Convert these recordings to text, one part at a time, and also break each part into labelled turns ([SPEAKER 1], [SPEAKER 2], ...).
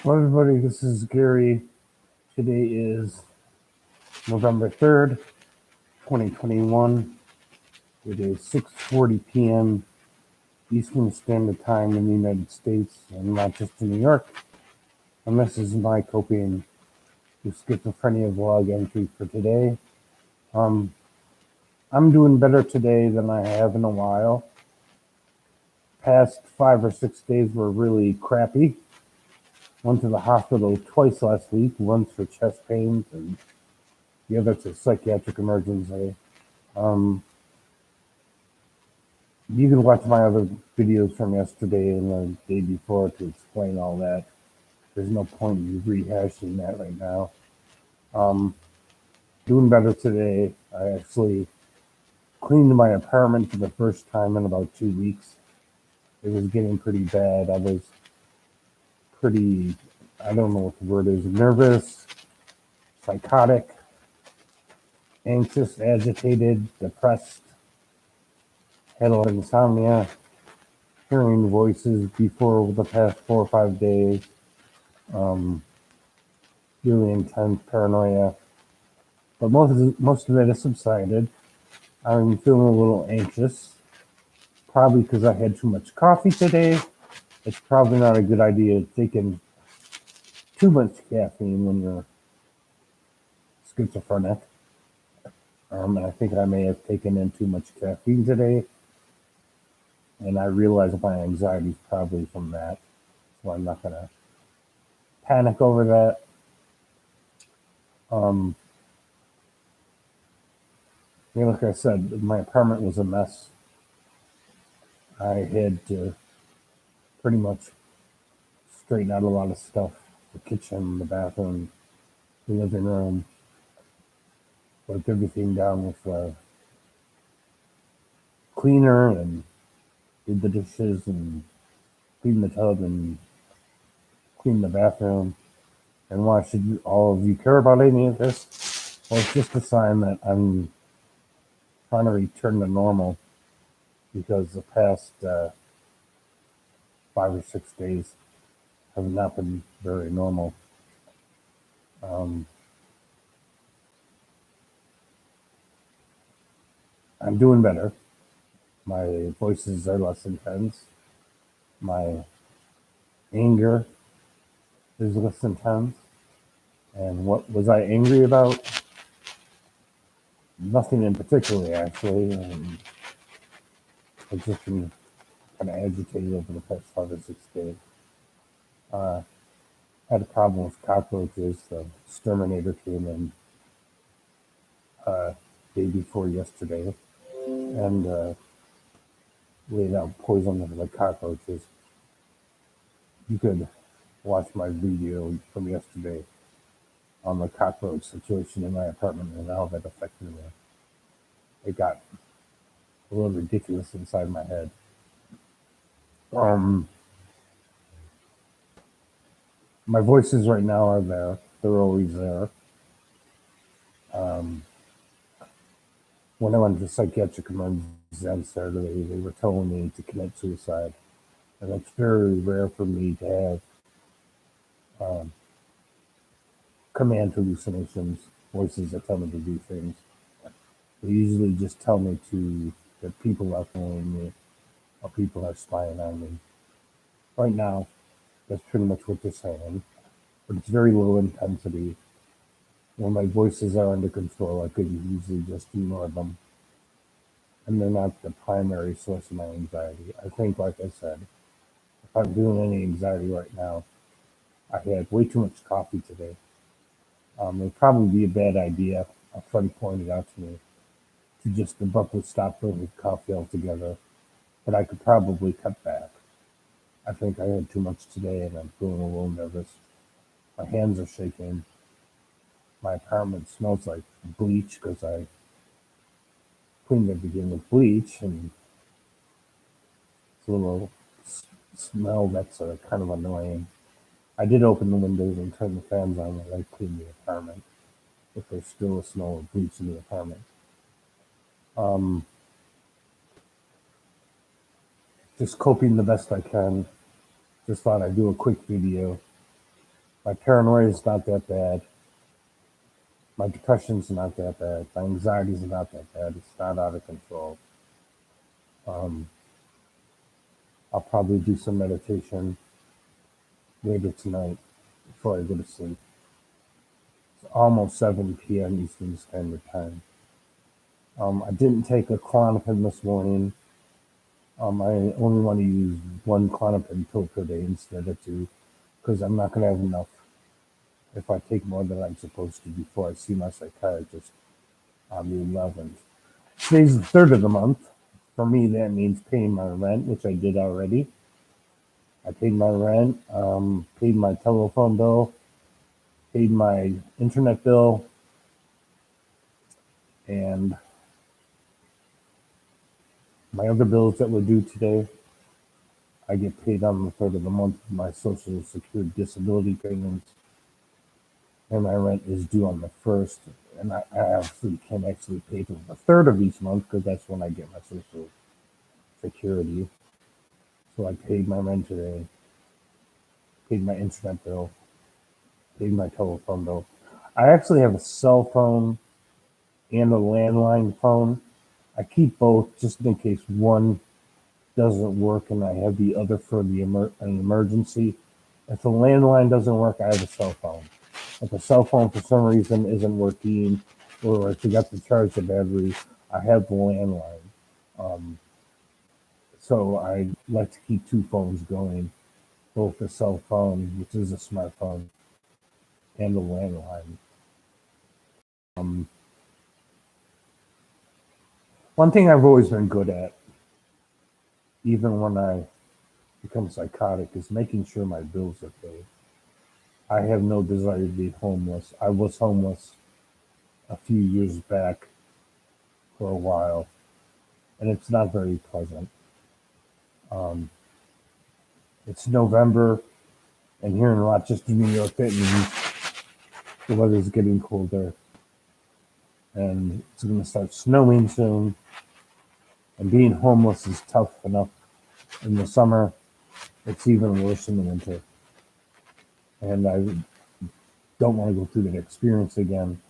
[SPEAKER 1] Hello, everybody. This is Gary. Today is November 3rd, 2021. It is 6:40 p.m. Eastern Standard Time in the United States, and not just in New York. And this is my coping with schizophrenia vlog entry for today. Um, I'm doing better today than I have in a while. Past 5 or 6 days were really crappy. Went to the hospital twice last week, once for chest pains and the other to psychiatric emergency. Um, you can watch my other videos from yesterday and the day before to explain all that. There's no point in rehashing that right now. Um, Doing better today. I actually cleaned my apartment for the first time in about 2 weeks. It was getting pretty bad. I was pretty, I don't know what the word is, nervous, psychotic, anxious, agitated, depressed, had a lot of insomnia, hearing voices before the past 4 or 5 days, um, really intense paranoia. But most of it has subsided. I'm feeling a little anxious, probably because I had too much coffee today. It's probably not a good idea taking too much caffeine when you're schizophrenic. And I think I may have taken in too much caffeine today, and I realize my anxiety is probably from that. So I'm not gonna panic over that. Um, like I said, my apartment was a mess. I had to pretty much straighten out a lot of stuff: the kitchen, the bathroom, the living room. Wiped everything down with a cleaner and did the dishes and cleaned the tub and cleaned the bathroom. And why should all of you care about any of this? Well, it's just a sign that I'm trying to return to normal because the past 5 or 6 days have not been very normal. Um, I'm doing better. My voices are less intense. My anger is less intense. And what was I angry about? Nothing in particular, actually. I've just been kind of agitated over the past 5 or 6 days. Uh, had a problem with cockroaches. The exterminator came in day before yesterday and laid out poison over the cockroaches. You could watch my video from yesterday on the cockroach situation in my apartment and how that affected me. It got a little ridiculous inside my head. Um, my voices right now are there. They're always there. Um, when I went to psychiatric emergency on Saturday, they were telling me to commit suicide. And it's very rare for me to have um, command hallucinations, voices that tell me to do things. They usually just tell me that people are following me or people are spying on me. Right now, that's pretty much what they're saying. But it's very low intensity. When my voices are under control, I could usually just ignore them. And they're not the primary source of my anxiety. I think, like I said, if I'm doing any anxiety right now, I had way too much coffee today. It'd probably be a bad idea. A friend pointed out to me to just abruptly stop drinking coffee altogether, but I could probably cut back. I think I had too much today and I'm feeling a little nervous. My hands are shaking. My apartment smells like bleach because I cleaned everything with bleach, and it's a little smell that's kind of annoying. I did open the windows and turn the fans on when I cleaned the apartment, but there's still a smell of bleach in the apartment. Um, just coping the best I can. Just thought I'd do a quick video My paranoia is not that bad. My depression's not that bad. My anxiety's not that bad. It's not out of control. Um, I'll probably do some meditation later tonight before I go to sleep. It's almost 7 p.m. Eastern Standard Time. I didn't take a Klonopin this morning. I only want to use one Klonopin pill per day instead of two, because I'm not going to have enough if I take more than I'm supposed to before I see my psychiatrist on the 11th. Today's the 3rd of the month. For me, that means paying my rent, which I did already. I paid my rent, paid my telephone bill, paid my internet bill, and my other bills that were due today. I get paid on the 3rd of the month for my Social Security disability payments, and my rent is due on the 1st. And I obviously can't actually pay till the 3rd of each month because that's when I get my Social Security. So I paid my rent today, paid my internet bill, paid my telephone bill. I actually have a cell phone and a landline phone. I keep both just in case one doesn't work and I have the other for an emergency. If the landline doesn't work, I have a cell phone. If the cell phone for some reason isn't working or I forgot to charge the battery, I have the landline. So I like to keep two phones going, both the cell phone, which is a smartphone, and the landline. Um, One thing I've always been good at, even when I become psychotic, is making sure my bills are paid. I have no desire to be homeless. I was homeless a few years back for a while, and it's not very pleasant. Um, it's November, and here in Rochester, New York, that means the weather's getting colder, and it's going to start snowing soon. And being homeless is tough enough in the summer. It's even worse in the winter. And I don't want to go through that experience again.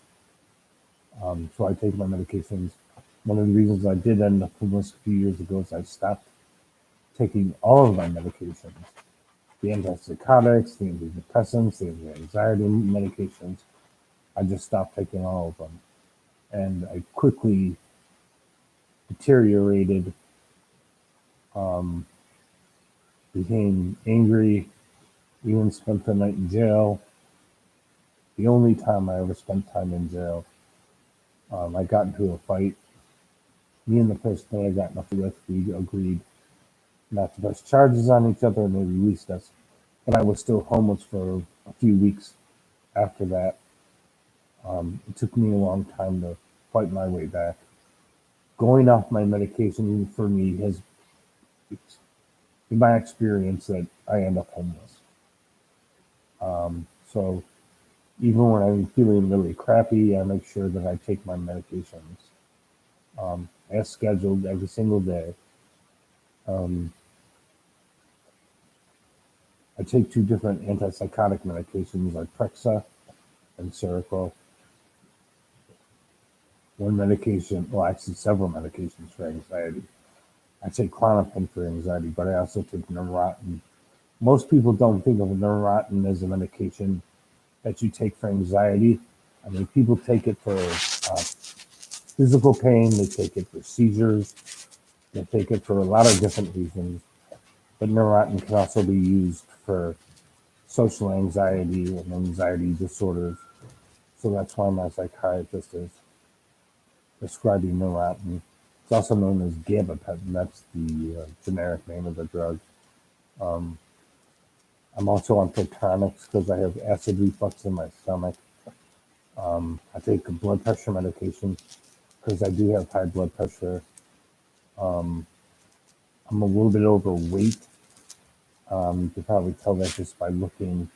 [SPEAKER 1] So I take my medications. One of the reasons I did end up homeless a few years ago is I stopped taking all of my medications. The antipsychotics, the antidepressants, the anxiety medications. I just stopped taking all of them. And I quickly deteriorated, um, became angry, even spent the night in jail. The only time I ever spent time in jail, I got into a fight. Me and the person that I got into a fight with, we agreed not to press charges on each other, and they released us. But I was still homeless for a few weeks after that. It took me a long time to fight my way back. Going off my medication for me has, in my experience, that I end up homeless. So even when I'm feeling really crappy, I make sure that I take my medications as scheduled every single day. I take two different antipsychotic medications like Prexa and Seroquel. One medication, well, actually several medications for anxiety. I take Klonopin for anxiety, but I also take Neurontin. Most people don't think of Neurontin as a medication that you take for anxiety. I mean, people take it for physical pain, they take it for seizures, they take it for a lot of different reasons. But Neurontin can also be used for social anxiety and anxiety disorders. So that's why my psychiatrist is prescribing Neurontin. It's also known as gabapentin. That's the generic name of the drug. Um, I'm also on Protonics because I have acid reflux in my stomach. I take a blood pressure medication because I do have high blood pressure. Um, I'm a little bit overweight. You can probably tell that just by looking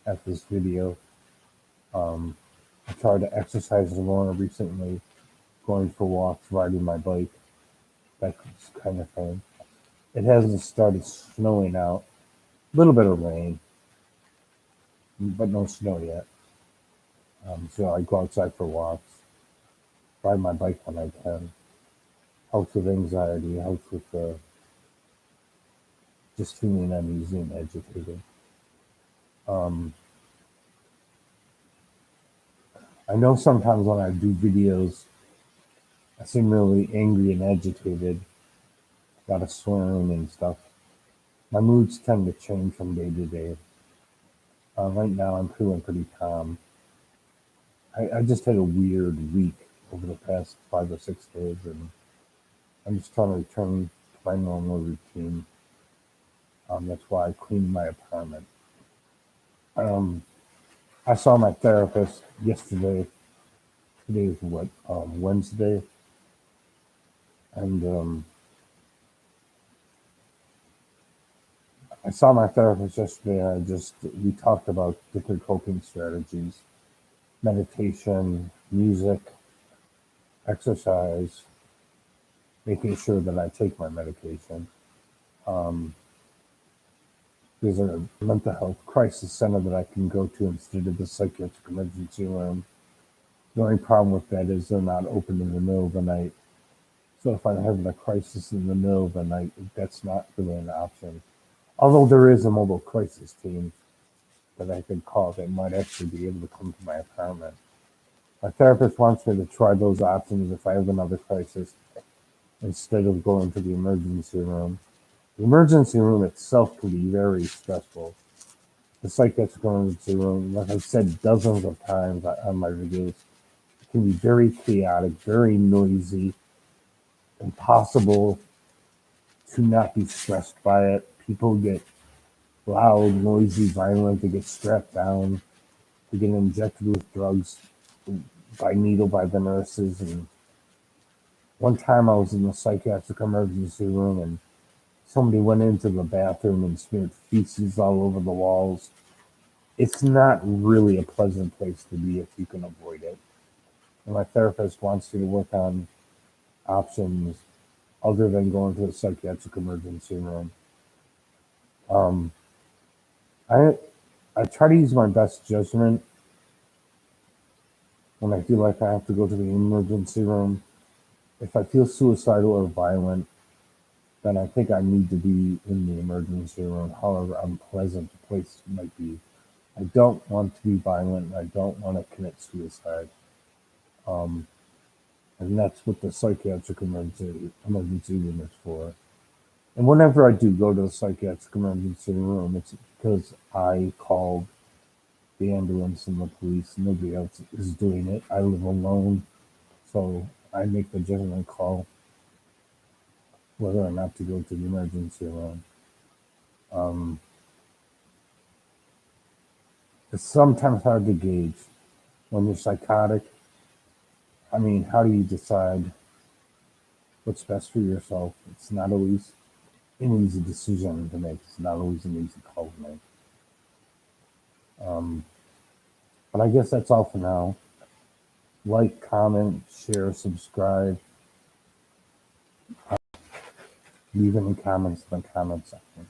[SPEAKER 1] at this video. I tried to exercise more recently, going for walks, riding my bike, that kind of thing. It hasn't started snowing out. A little bit of rain, but no snow yet. So I go outside for walks, ride my bike when I can. Helps with anxiety, helps with just feeling uneasy and agitated. Um, I know sometimes when I do videos, I seem really angry and agitated, a lot of swearing and stuff. My moods tend to change from day to day. Right now, I'm feeling pretty calm. I just had a weird week over the past 5 or 6 days, and I'm just trying to return to my normal routine. That's why I cleaned my apartment. Um, I saw my therapist yesterday. Today is what, Wednesday, and I saw my therapist yesterday. We talked about different coping strategies, meditation, music, exercise, making sure that I take my medication. Um, there's a mental health crisis center that I can go to instead of the psychiatric emergency room. The only problem with that is they're not open in the middle of the night. So if I'm having a crisis in the middle of the night, that's not really an option. Although there is a mobile crisis team that I could call that might actually be able to come to my apartment. My therapist wants me to try those options if I have another crisis instead of going to the emergency room. The emergency room itself can be very stressful. The psychiatric emergency room, like I said dozens of times on my videos, can be very chaotic, very noisy, impossible to not be stressed by it. People get loud, noisy, violent, they get strapped down, they get injected with drugs by needle by the nurses. And one time I was in the psychiatric emergency room and somebody went into the bathroom and smeared feces all over the walls. It's not really a pleasant place to be if you can avoid it. And my therapist wants you to work on options other than going to a psychiatric emergency room. Um, I I try to use my best judgment when I feel like I have to go to the emergency room. If I feel suicidal or violent, then I think I need to be in the emergency room, however unpleasant the place might be. I don't want to be violent. I don't want to commit suicide. Um, and that's what the psychiatric emergency room is for. And whenever I do go to the psychiatric emergency room, it's because I called the ambulance and the police. Nobody else is doing it. I live alone, so I make the judgment call whether or not to go to the emergency room. Um, it's sometimes hard to gauge when you're psychotic. I mean, how do you decide what's best for yourself? It's not always an easy decision to make. It's not always an easy call to make. Um, but I guess that's all for now. Like, comment, share, subscribe. Leave any comments in the comment section.